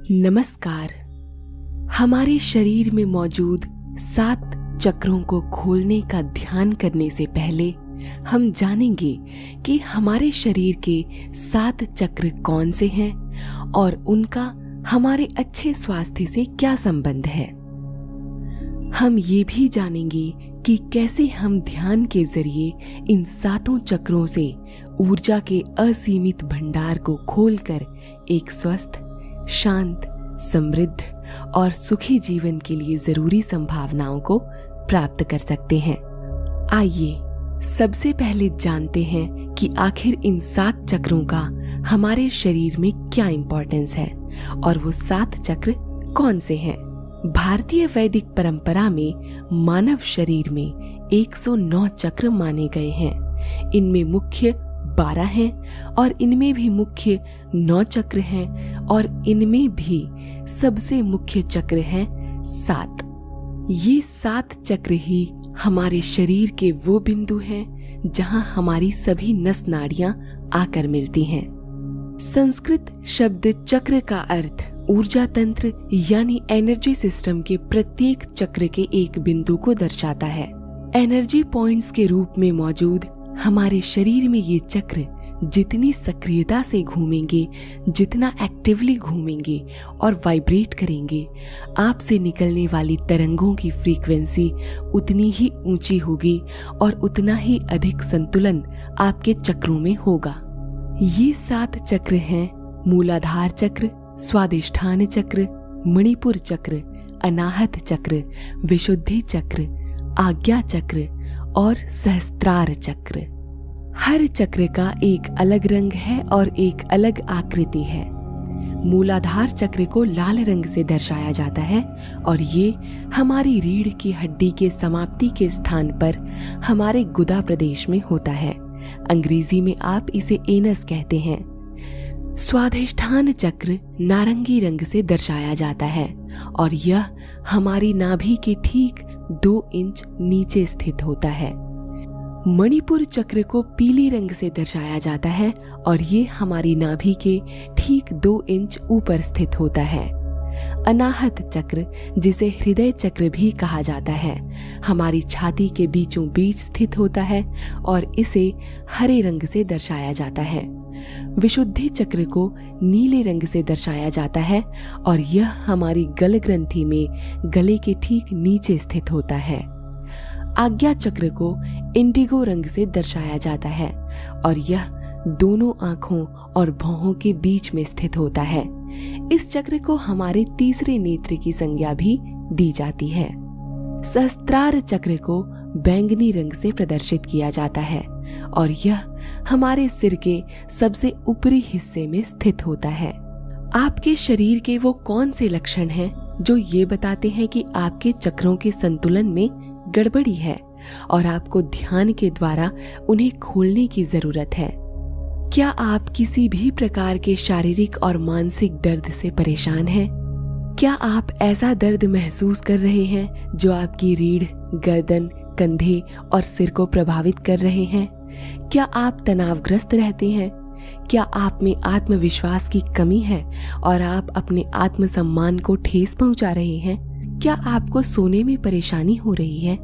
नमस्कार। हमारे शरीर में मौजूद 7 चक्रों को खोलने का ध्यान करने से पहले हम जानेंगे कि हमारे शरीर के 7 चक्र कौन से हैं और उनका हमारे अच्छे स्वास्थ्य से क्या संबंध है। हम ये भी जानेंगे कि कैसे हम ध्यान के जरिए इन 7 चक्रों से ऊर्जा के असीमित भंडार को खोलकर एक स्वस्थ, शांत, समृद्ध और सुखी जीवन के लिए जरूरी संभावनाओं को प्राप्त कर सकते हैं। आइए सबसे पहले जानते हैं कि आखिर इन 7 चक्रों का हमारे शरीर में क्या इंपॉर्टेंस है और वो 7 चक्र कौन से हैं। भारतीय वैदिक परंपरा में मानव शरीर में 109 चक्र माने गए हैं। इनमें मुख्य 12 हैं और इनमें भी मुख्य 9 चक्र हैं और इनमें भी सबसे मुख्य चक्र हैं 7। ये 7 चक्र ही हमारे शरीर के वो बिंदु हैं जहां हमारी सभी नस नाड़ियां आकर मिलती हैं। संस्कृत शब्द चक्र का अर्थ ऊर्जा तंत्र यानी एनर्जी सिस्टम के प्रत्येक चक्र के एक बिंदु को दर्शाता है। एनर्जी पॉइंट्स के रूप में मौजूद हमारे शरीर में ये चक्र जितनी सक्रियता से घूमेंगे, जितना एक्टिवली घूमेंगे और वाइब्रेट करेंगे, आपसे निकलने वाली तरंगों की फ्रीक्वेंसी उतनी ही ऊंची होगी और उतना ही अधिक संतुलन आपके चक्रों में होगा। ये 7 चक्र हैं मूलाधार चक्र, स्वादिष्ठान चक्र, मणिपुर चक्र, अनाहत चक्र, विशुद्धि चक्र, आज्ञा चक्र और सहस्त्रार चक्र। हर चक्र का एक अलग रंग है और एक अलग आकृति है। मूलाधार चक्र को लाल रंग से दर्शाया जाता है और ये हमारी रीढ़ की हड्डी के समाप्ति के स्थान पर हमारे गुदा प्रदेश में होता है। अंग्रेजी में आप इसे एनस कहते हैं। स्वादिष्ठान चक्र नारंगी रंग से दर्शाया जाता है और यह हमारी नाभि के ठीक 2 इंच नीचे स्थित होता है। मणिपुर चक्र को पीली रंग से दर्शाया जाता है और ये हमारी नाभि के ठीक 2 इंच ऊपर स्थित होता है। अनाहत चक्र, जिसे हृदय चक्र भी कहा जाता है, हमारी छाती के बीचों बीच स्थित होता है और इसे हरे रंग से दर्शाया जाता है। विशुद्धि चक्र को नीले रंग से दर्शाया जाता है और यह हमारी गल ग्रंथि में गले के ठीक नीचे स्थित होता है। आज्ञा चक्र को इंडिगो रंग से दर्शाया जाता है और यह दोनों आंखों और भौहों के बीच में स्थित होता है। इस चक्र को हमारे तीसरे नेत्र की संज्ञा भी दी जाती है। सहस्त्रार चक्र को बैंगनी रंग से प्रदर्शित किया जाता है और यह हमारे सिर के सबसे ऊपरी हिस्से में स्थित होता है। आपके शरीर के वो कौन से लक्षण हैं जो ये बताते हैं कि आपके चक्रों के संतुलन में गड़बड़ी है और आपको ध्यान के द्वारा उन्हें खोलने की जरूरत है। क्या आप किसी भी प्रकार के शारीरिक और मानसिक दर्द से परेशान हैं? क्या आप ऐसा दर्द महसूस कर रहे हैं जो आपकी रीढ़, गर्दन, कंधे और सिर को प्रभावित कर रहे हैं? क्या आप तनावग्रस्त रहते हैं? क्या आप में आत्मविश्वास की कमी है और आप अपने आत्मसम्मान को ठेस पहुंचा रहे हैं? क्या आपको सोने में परेशानी हो रही है?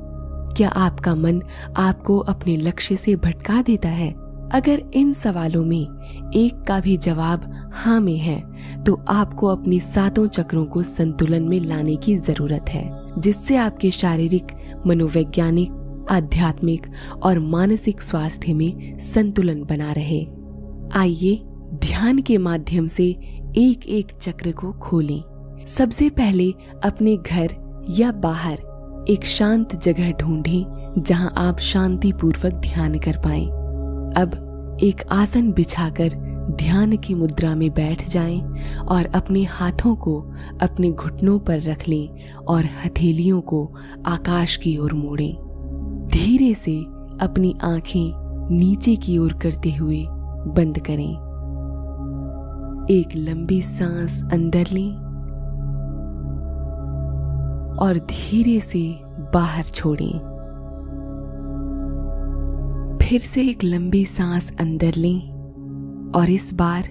क्या आपका मन आपको अपने लक्ष्य से भटका देता है? अगर इन सवालों में एक का भी जवाब हाँ में है तो आपको अपनी 7 चक्रों को संतुलन में लाने की जरूरत है, जिससे आपके शारीरिक, मनोवैज्ञानिक, आध्यात्मिक और मानसिक स्वास्थ्य में संतुलन बना रहे। आइए ध्यान के माध्यम से एक एक चक्र को खोलें। सबसे पहले अपने घर या बाहर एक शांत जगह ढूंढें जहां आप शांति पूर्वक ध्यान कर पाएं। अब एक आसन बिछाकर ध्यान की मुद्रा में बैठ जाएं और अपने हाथों को अपने घुटनों पर रख लें और हथेलियों को आकाश की ओर मोड़ें। धीरे से अपनी आंखें नीचे की ओर करते हुए बंद करें। एक लंबी सांस अंदर लें और धीरे से बाहर छोड़ें। फिर से एक लंबी सांस अंदर लें और इस बार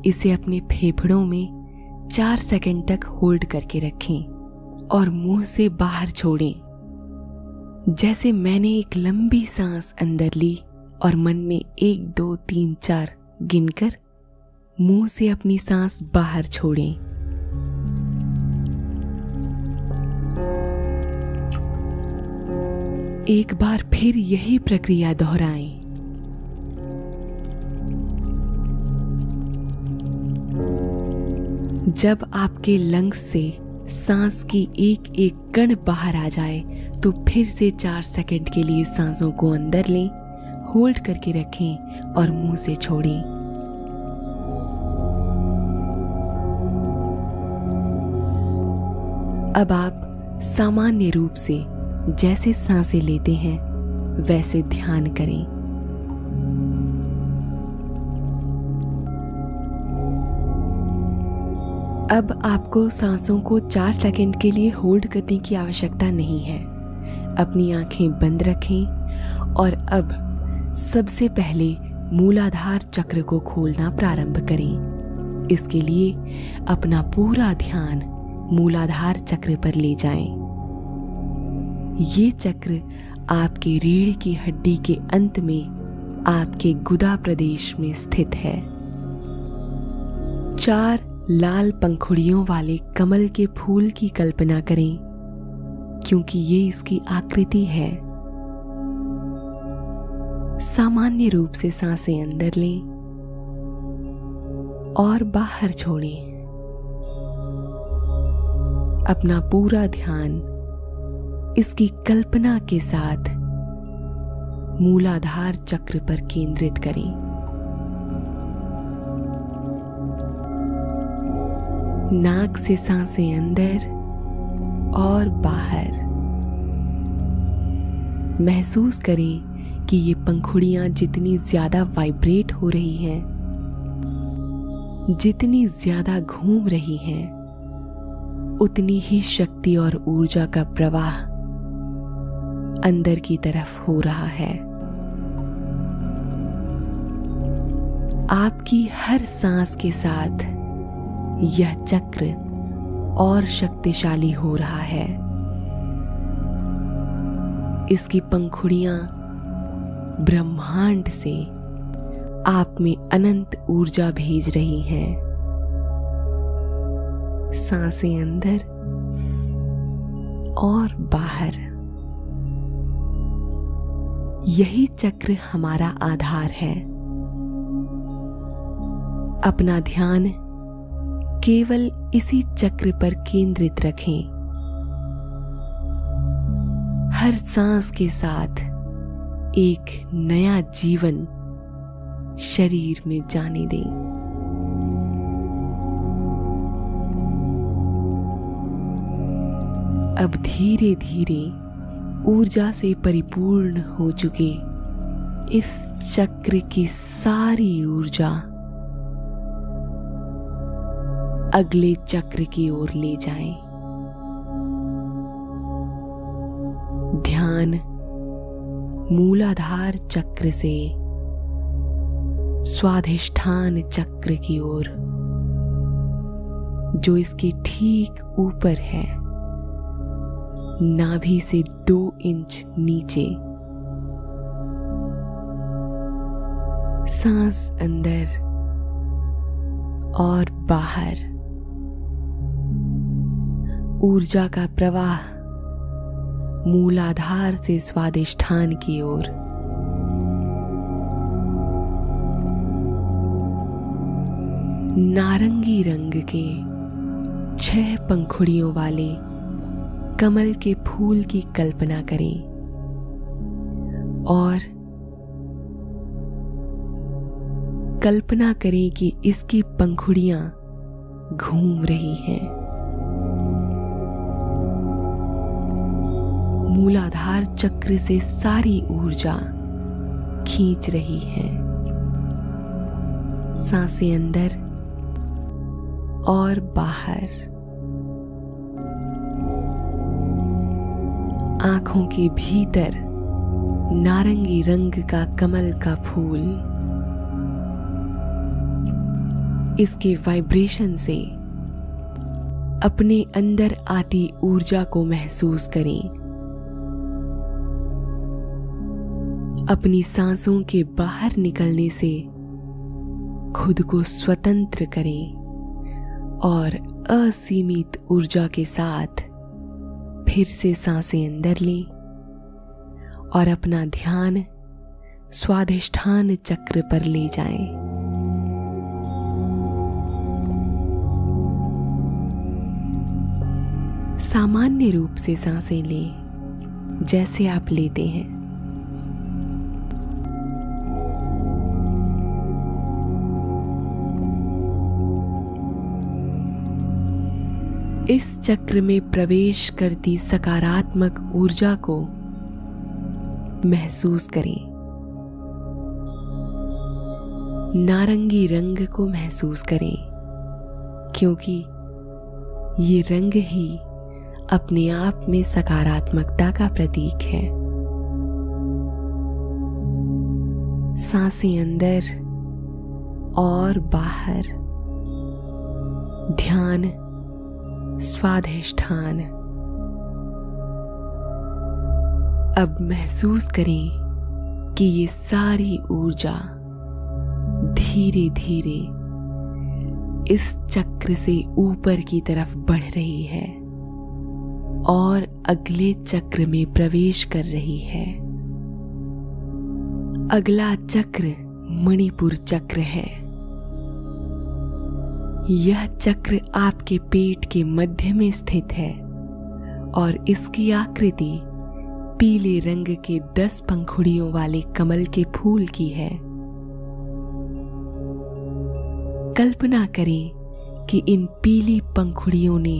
इसे अपने फेफड़ों में 4 सेकंड तक होल्ड करके रखें और मुंह से बाहर छोड़ें। जैसे मैंने एक लंबी सांस अंदर ली और मन में 1 2 3 4 गिनकर मुंह से अपनी सांस बाहर छोड़ें। एक बार फिर यही प्रक्रिया दोहराएं। जब आपके लंग्स से सांस की एक एक कण बाहर आ जाए तो फिर से 4 सेकंड के लिए सांसों को अंदर लें, होल्ड करके रखें और मुंह से छोड़ें। अब आप सामान्य रूप से जैसे सांसें लेते हैं वैसे ध्यान करें। अब आपको सांसों को 4 सेकंड के लिए होल्ड करने की आवश्यकता नहीं है। अपनी आंखें बंद रखें और अब सबसे पहले मूलाधार चक्र को खोलना प्रारंभ करें। इसके लिए अपना पूरा ध्यान मूलाधार चक्र पर ले जाएं। ये चक्र आपके रीढ़ की हड्डी के अंत में आपके गुदा प्रदेश में स्थित है। 4 लाल पंखुड़ियों वाले कमल के फूल की कल्पना करें, क्योंकि ये इसकी आकृति है। सामान्य रूप से सांसें अंदर लें और बाहर छोड़ें। अपना पूरा ध्यान इसकी कल्पना के साथ मूलाधार चक्र पर केंद्रित करें। नाक से सांसें अंदर और बाहर। महसूस करें कि ये पंखुड़ियां जितनी ज्यादा वाइब्रेट हो रही हैं, जितनी ज्यादा घूम रही हैं, उतनी ही शक्ति और ऊर्जा का प्रवाह अंदर की तरफ हो रहा है। आपकी हर सांस के साथ यह चक्र और शक्तिशाली हो रहा है। इसकी पंखुड़ियां ब्रह्मांड से आप में अनंत ऊर्जा भेज रही हैं। सांसें अंदर और बाहर। यही चक्र हमारा आधार है। अपना ध्यान केवल इसी चक्र पर केंद्रित रखें। हर सांस के साथ एक नया जीवन शरीर में जाने दें। अब धीरे धीरे ऊर्जा से परिपूर्ण हो चुके इस चक्र की सारी ऊर्जा अगले चक्र की ओर ले जाएं। ध्यान मूलाधार चक्र से स्वाधिष्ठान चक्र की ओर, जो इसके ठीक ऊपर है, नाभि से 2 इंच नीचे। सांस अंदर और बाहर। ऊर्जा का प्रवाह मूलाधार से स्वादिष्ठान की ओर। नारंगी रंग के 6 पंखुड़ियों वाले कमल के फूल की कल्पना करें और कल्पना करें कि इसकी पंखुड़ियां घूम रही हैं। मूलाधार चक्र से सारी ऊर्जा खींच रही है। सांसें अंदर और बाहर। आंखों के भीतर नारंगी रंग का कमल का फूल, इसके वाइब्रेशन से अपने अंदर आती ऊर्जा को महसूस करें। अपनी सांसों के बाहर निकलने से खुद को स्वतंत्र करें और असीमित ऊर्जा के साथ फिर से सांसें अंदर लें और अपना ध्यान स्वाधिष्ठान चक्र पर ले जाएं। सामान्य रूप से सांसें लें जैसे आप लेते हैं। इस चक्र में प्रवेश करती सकारात्मक ऊर्जा को महसूस करें। नारंगी रंग को महसूस करें, क्योंकि ये रंग ही अपने आप में सकारात्मकता का प्रतीक है। सांसें अंदर और बाहर, ध्यान स्वाधिष्ठान। अब महसूस करें कि ये सारी ऊर्जा धीरे धीरे इस चक्र से ऊपर की तरफ बढ़ रही है और अगले चक्र में प्रवेश कर रही है। अगला चक्र मणिपुर चक्र है। यह चक्र आपके पेट के मध्य में स्थित है और इसकी आकृति पीले रंग के 10 पंखुड़ियों वाले कमल के फूल की है। कल्पना करें कि इन पीली पंखुड़ियों ने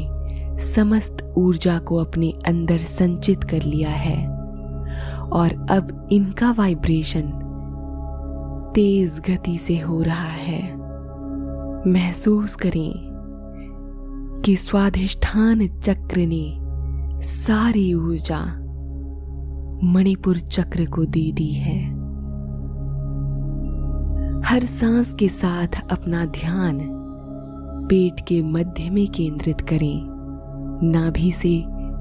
समस्त ऊर्जा को अपने अंदर संचित कर लिया है और अब इनका वाइब्रेशन तेज गति से हो रहा है। महसूस करें कि स्वाधिष्ठान चक्र ने सारी ऊर्जा मणिपुर चक्र को दे दी है। हर सांस के साथ अपना ध्यान पेट के मध्य में केंद्रित करें, नाभि से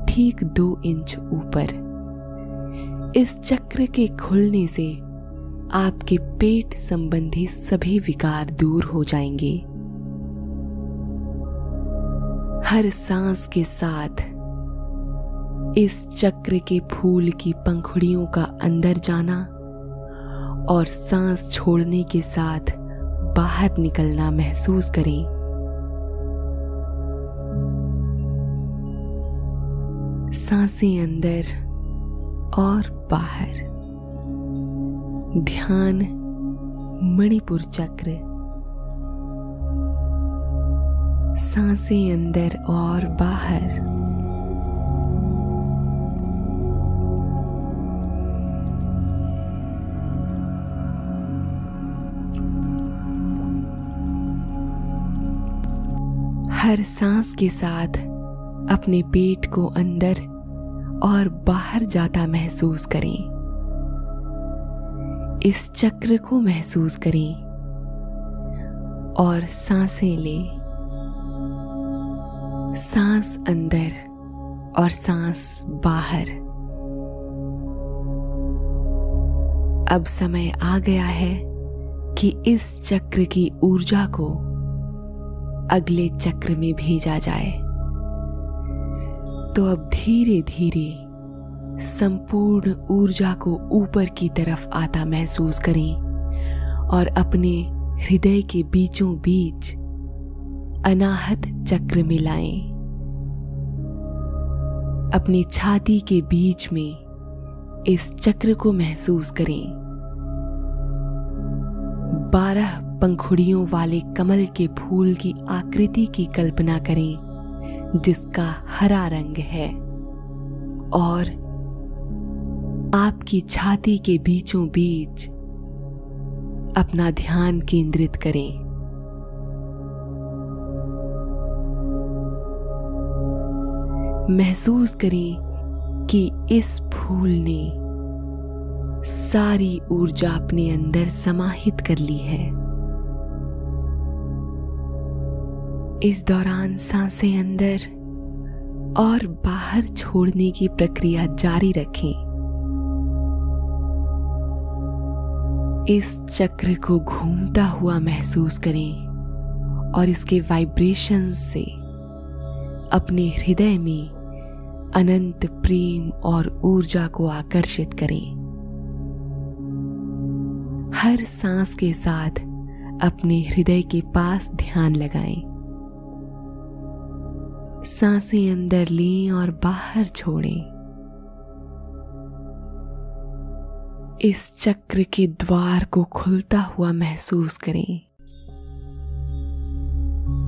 ठीक 2 इंच ऊपर। इस चक्र के खुलने से आपके पेट संबंधी सभी विकार दूर हो जाएंगे। हर सांस के साथ इस चक्र के फूल की पंखुड़ियों का अंदर जाना और सांस छोड़ने के साथ बाहर निकलना महसूस करें। सांसें अंदर और बाहर, ध्यान मणिपुर चक्र। सांसें अंदर और बाहर। हर सांस के साथ अपने पेट को अंदर और बाहर जाता महसूस करें। इस चक्र को महसूस करें और सांसें लें। सांस अंदर और सांस बाहर। अब समय आ गया है कि इस चक्र की ऊर्जा को अगले चक्र में भेजा जाए। तो अब धीरे धीरे संपूर्ण ऊर्जा को ऊपर की तरफ आता महसूस करें और अपने हृदय के बीचों बीच अनाहत चक्र में लाएं। अपनी छाती के बीच में इस चक्र को महसूस करें। 12 पंखुड़ियों वाले कमल के फूल की आकृति की कल्पना करें, जिसका हरा रंग है, और आपकी छाती के बीचों बीच अपना ध्यान केंद्रित करें। महसूस करें कि इस फूल ने सारी ऊर्जा अपने अंदर समाहित कर ली है। इस दौरान सांसें अंदर और बाहर छोड़ने की प्रक्रिया जारी रखें। इस चक्र को घूमता हुआ महसूस करें और इसके वाइब्रेशंस से अपने हृदय में अनंत प्रेम और ऊर्जा को आकर्षित करें। हर सांस के साथ अपने हृदय के पास ध्यान लगाएं। सांसें अंदर लें और बाहर छोड़ें। इस चक्र के द्वार को खुलता हुआ महसूस करें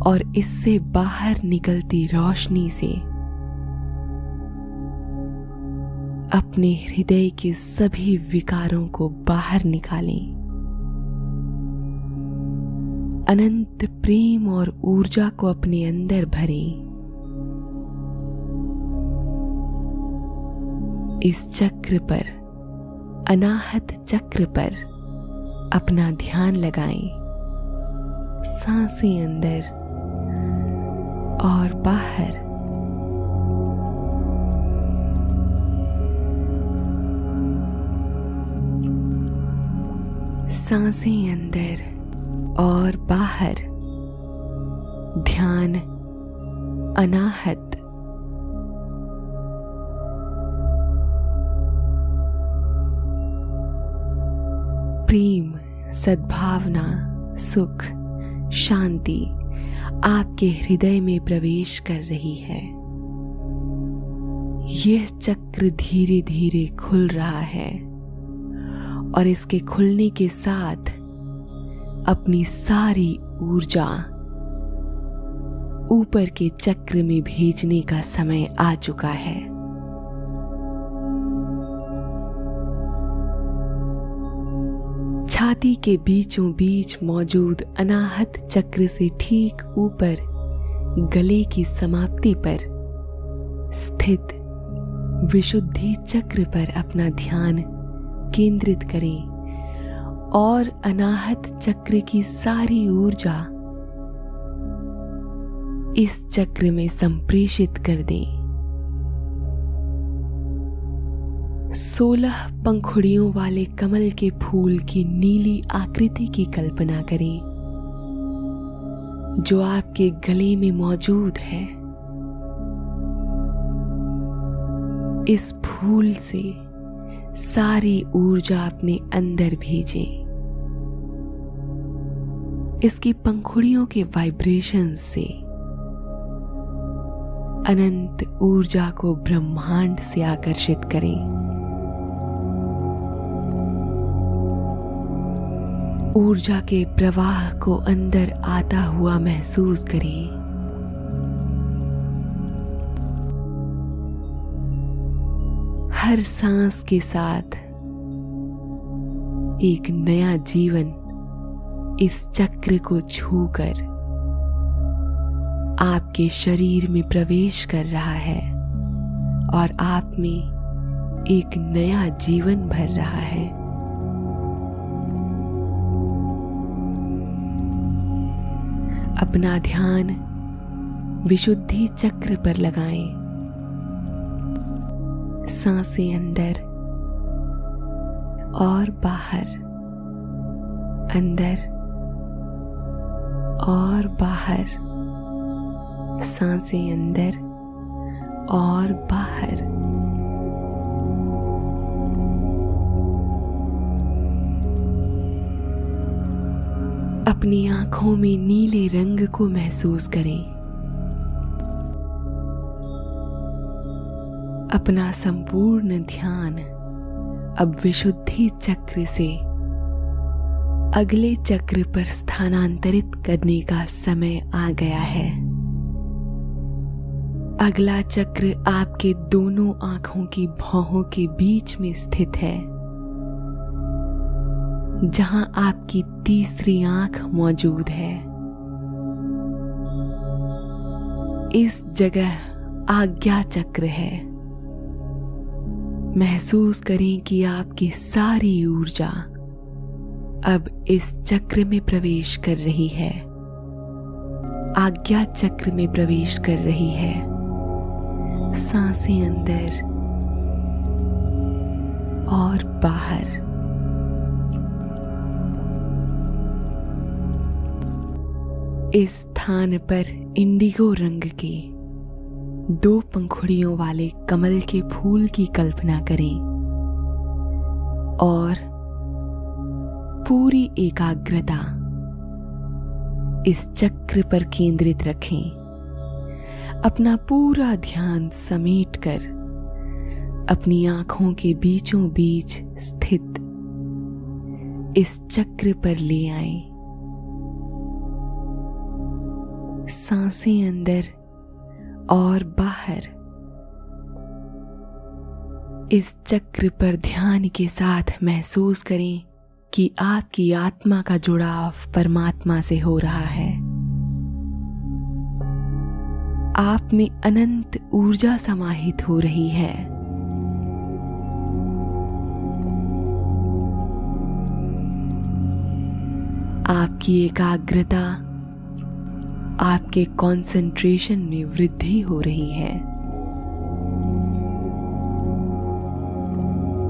और इससे बाहर निकलती रोशनी से अपने हृदय के सभी विकारों को बाहर निकालें। अनंत प्रेम और ऊर्जा को अपने अंदर भरें। इस चक्र पर, अनाहत चक्र पर अपना ध्यान लगाएं। सांसें अंदर और बाहर। सांसें अंदर और बाहर। ध्यान अनाहत। प्रेम, सद्भावना, सुख, शांति आपके हृदय में प्रवेश कर रही है। यह चक्र धीरे धीरे खुल रहा है और इसके खुलने के साथ अपनी सारी ऊर्जा ऊपर के चक्र में भेजने का समय आ चुका है। छाती के बीचों बीच मौजूद अनाहत चक्र से ठीक ऊपर गले की समाप्ति पर स्थित विशुद्धि चक्र पर अपना ध्यान केंद्रित करें और अनाहत चक्र की सारी ऊर्जा इस चक्र में संप्रेषित कर दें। 16 पंखुड़ियों वाले कमल के फूल की नीली आकृति की कल्पना करें जो आपके गले में मौजूद है। इस फूल से सारी ऊर्जा अपने अंदर भेजें। इसकी पंखुड़ियों के वाइब्रेशन से अनंत ऊर्जा को ब्रह्मांड से आकर्षित करें। ऊर्जा के प्रवाह को अंदर आता हुआ महसूस करें। हर सांस के साथ एक नया जीवन इस चक्र को छूकर आपके शरीर में प्रवेश कर रहा है और आप में एक नया जीवन भर रहा है। अपना ध्यान विशुद्धि चक्र पर लगाएं। सांसें अंदर और बाहर, अंदर और बाहर, सांसें अंदर और बाहर। अपनी आंखों में नीले रंग को महसूस करें। अपना संपूर्ण ध्यान अब विशुद्धि चक्र से अगले चक्र पर स्थानांतरित करने का समय आ गया है। अगला चक्र आपके दोनों आंखों की भौहों के बीच में स्थित है, जहां आपकी तीसरी आंख मौजूद है। इस जगह आज्ञा चक्र है। महसूस करें कि आपकी सारी ऊर्जा अब इस चक्र में प्रवेश कर रही है आज्ञा चक्र में प्रवेश कर रही है। सांसें अंदर और बाहर। इस स्थान पर इंडिगो रंग के 2 पंखुड़ियों वाले कमल के फूल की कल्पना करें और पूरी एकाग्रता इस चक्र पर केंद्रित रखें। अपना पूरा ध्यान समेटकर अपनी आंखों के बीचों बीच स्थित इस चक्र पर ले आएं। सांसें अंदर और बाहर। इस चक्र पर ध्यान के साथ महसूस करें कि आपकी आत्मा का जुड़ाव परमात्मा से हो रहा है। आप में अनंत ऊर्जा समाहित हो रही है। आपकी एकाग्रता, आपके कंसंट्रेशन में वृद्धि हो रही है।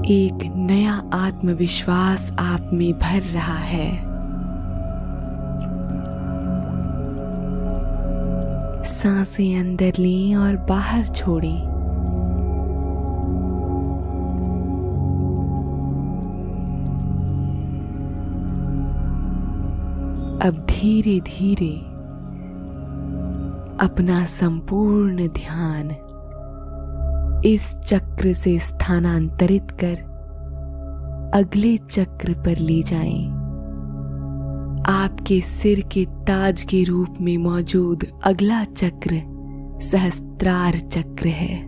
एक नया आत्मविश्वास आप में भर रहा है। सांसें अंदर लें और बाहर छोड़ें। अब धीरे धीरे अपना संपूर्ण ध्यान इस चक्र से स्थानांतरित कर अगले चक्र पर ले जाएं। आपके सिर के ताज के रूप में मौजूद अगला चक्र सहस्त्रार चक्र है।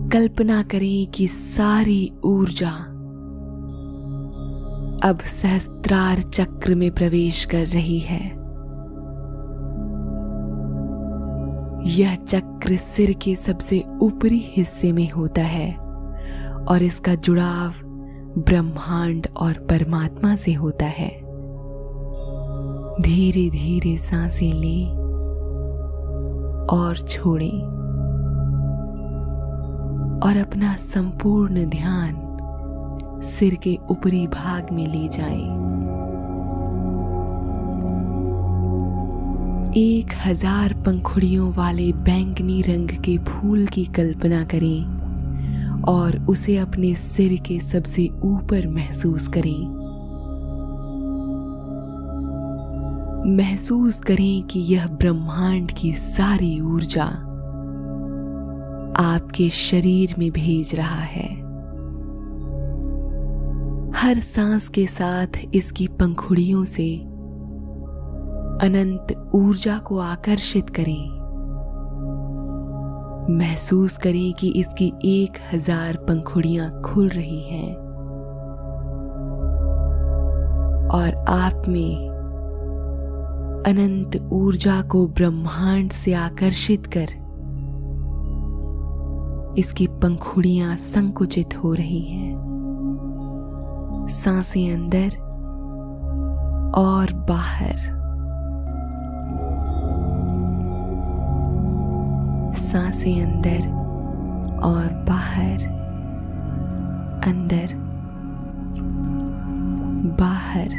कल्पना करें कि सारी ऊर्जा अब सहस्त्रार चक्र में प्रवेश कर रही है। यह चक्र सिर के सबसे ऊपरी हिस्से में होता है और इसका जुड़ाव ब्रह्मांड और परमात्मा से होता है। धीरे धीरे सांसें लें और छोड़ें और अपना संपूर्ण ध्यान सिर के ऊपरी भाग में ले जाएं। 1000 पंखुड़ियों वाले बैंगनी रंग के फूल की कल्पना करें और उसे अपने सिर के सबसे ऊपर महसूस करें। महसूस करें कि यह ब्रह्मांड की सारी ऊर्जा आपके शरीर में भेज रहा है। हर सांस के साथ इसकी पंखुड़ियों से अनंत ऊर्जा को आकर्षित करें। महसूस करें कि इसकी 1000 पंखुड़ियां खुल रही हैं और आप में अनंत ऊर्जा को ब्रह्मांड से आकर्षित कर इसकी पंखुड़ियां संकुचित हो रही हैं। सांसें अंदर और बाहर। सांसें अंदर और बाहर, अंदर बाहर।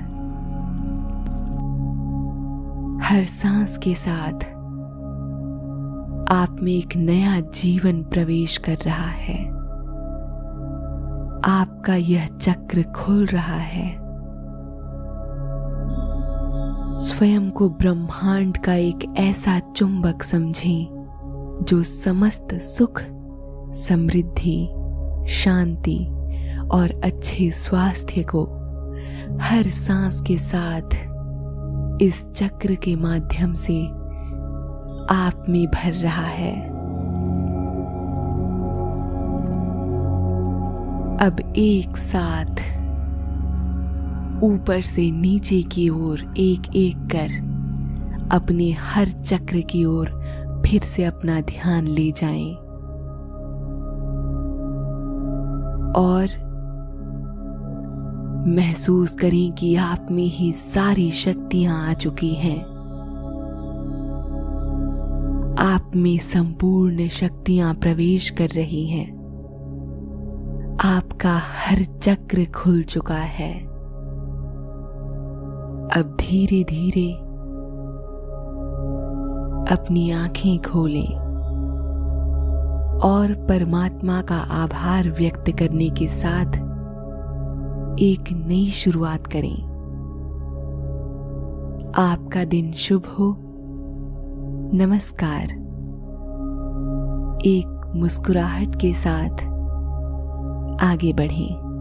हर सांस के साथ आप में एक नया जीवन प्रवेश कर रहा है। आपका यह चक्र खुल रहा है। स्वयं को ब्रह्मांड का एक ऐसा चुंबक समझें जो समस्त सुख, समृद्धि, शांति और अच्छे स्वास्थ्य को हर सांस के साथ इस चक्र के माध्यम से आप में भर रहा है। अब एक साथ ऊपर से नीचे की ओर एक एक कर अपने हर चक्र की ओर फिर से अपना ध्यान ले जाएं और महसूस करें कि आप में ही सारी शक्तियां आ चुकी हैं। आप में संपूर्ण शक्तियां प्रवेश कर रही हैं। आपका हर चक्र खुल चुका है। अब धीरे धीरे अपनी आंखें खोलें और परमात्मा का आभार व्यक्त करने के साथ एक नई शुरुआत करें। आपका दिन शुभ हो। नमस्कार। एक मुस्कुराहट के साथ आगे बढ़ें।